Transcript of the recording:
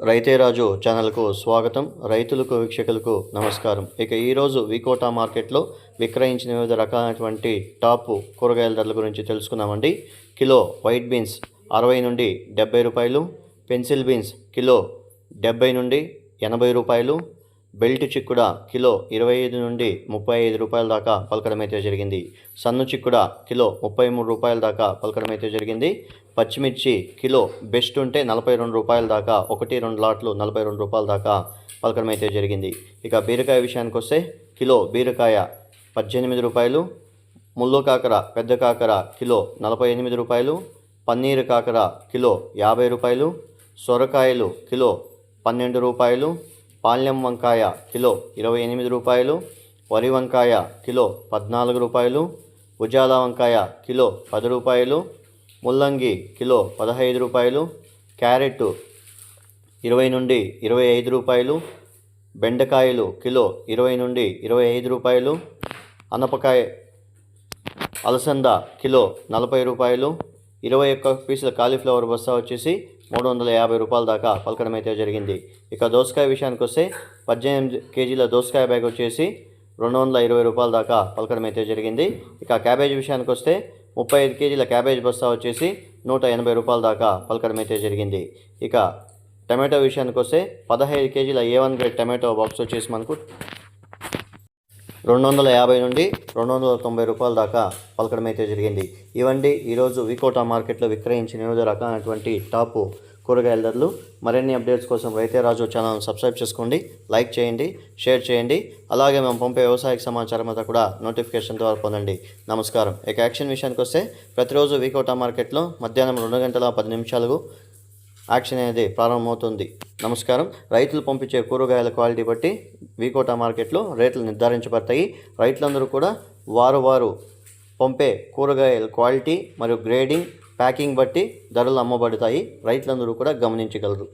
రైతే రాజు ఛానల్కు స్వాగతం. రైతులకు వీక్షకులకు నమస్కారం. ఇక ఈరోజు వికోటా మార్కెట్లో విక్రయించిన వివిధ రకాలైనటువంటి టాప్ కూరగాయల ధరల గురించి తెలుసుకుందామండి. కిలో వైట్ బీన్స్ 60 నుండి 70 రూపాయలు, పెన్సిల్ బీన్స్ కిలో 70 నుండి 80 రూపాయలు, బెల్ట్ చిక్కుడ కిలో 25 నుండి 35 రూపాయల దాకా పలకడం అయితే జరిగింది. సన్ను చిక్కుడ కిలో 33 రూపాయల దాకా పలకడం అయితే జరిగింది. పచ్చిమిర్చి కిలో బెస్ట్ ఉంటే 42 రూపాయల దాకా, 1-2 లాట్లు 42 రూపాయల దాకా పలకడం అయితే జరిగింది. ఇక బీరకాయ విషయానికి వస్తే కిలో బీరకాయ 18 రూపాయలు, ముల్లు కాకర పెద్ద కాకర కిలో 48 రూపాయలు, పన్నీరు కాకర కిలో 50 రూపాయలు, సొరకాయలు కిలో 12 రూపాయలు, పాల్యం వంకాయ కిలో 28 రూపాయలు, వరి వంకాయ కిలో 14 రూపాయలు, ఉజాల వంకాయ కిలో 10 రూపాయలు, ముల్లంగి కిలో 15 రూపాయలు, క్యారెట్ 20 నుండి 25 రూపాయలు, బెండకాయలు కిలో 20 నుండి 25 రూపాయలు, అనపకాయ అలసంద కిలో 40 రూపాయలు, 21 పీసుల కాలీఫ్లవర్ బస్తా వచ్చేసి 350 రూపాయల దాకా పలకడం అయితే జరిగింది. ఇక దోసకాయ విషయానికి వస్తే 18 కేజీల దోసకాయ బ్యాగ్ వచ్చేసి 220 రూపాయల దాకా పలకడం అయితే జరిగింది. ఇక క్యాబేజ్ విషయానికి వస్తే 35 కేజీల క్యాబేజ్ బస్తా వచ్చేసి 180 రూపాయల దాకా పలకడం అయితే జరిగింది. ఇక టమాటో విషయానికి వస్తే 15 కేజీల A1 గ్రేడ్ టమాటో బాక్స్ వచ్చేసి మనకు 250 నుండి 290 రూపాయల దాకా పలకడం అయితే జరిగింది. ఇవండి ఈరోజు వికోటా మార్కెట్లో విక్రయించిన వివిధ రకాలైనటువంటి టాప్ కూరగాయల ధరలు. మరిన్ని అప్డేట్స్ కోసం రైతే రాజు ఛానల్ సబ్స్క్రైబ్ చేసుకోండి, లైక్ చేయండి, షేర్ చేయండి. అలాగే మేము పంపే వ్యవసాయ సమాచారం అంతా కూడా నోటిఫికేషన్ ద్వారా పొందండి. నమస్కారం. ఇక యాక్షన్ విషయానికి వస్తే ప్రతిరోజు వికోటా మార్కెట్లో మధ్యాహ్నం 2 గంటల 10 నిమిషాలకు యాక్షన్ అనేది ప్రారంభమవుతుంది. నమస్కారం. రైతులు పంపించే కూరగాయల క్వాలిటీ బట్టి వికోటా మార్కెట్లో రేట్లు నిర్ధారించబడతాయి. రైతులందరూ కూడా వారు పంపే కూరగాయల క్వాలిటీ మరియు గ్రేడింగ్, ప్యాకింగ్ బట్టి ధరలు అమ్మబడతాయి. రైతులందరూ కూడా గమనించగలరు.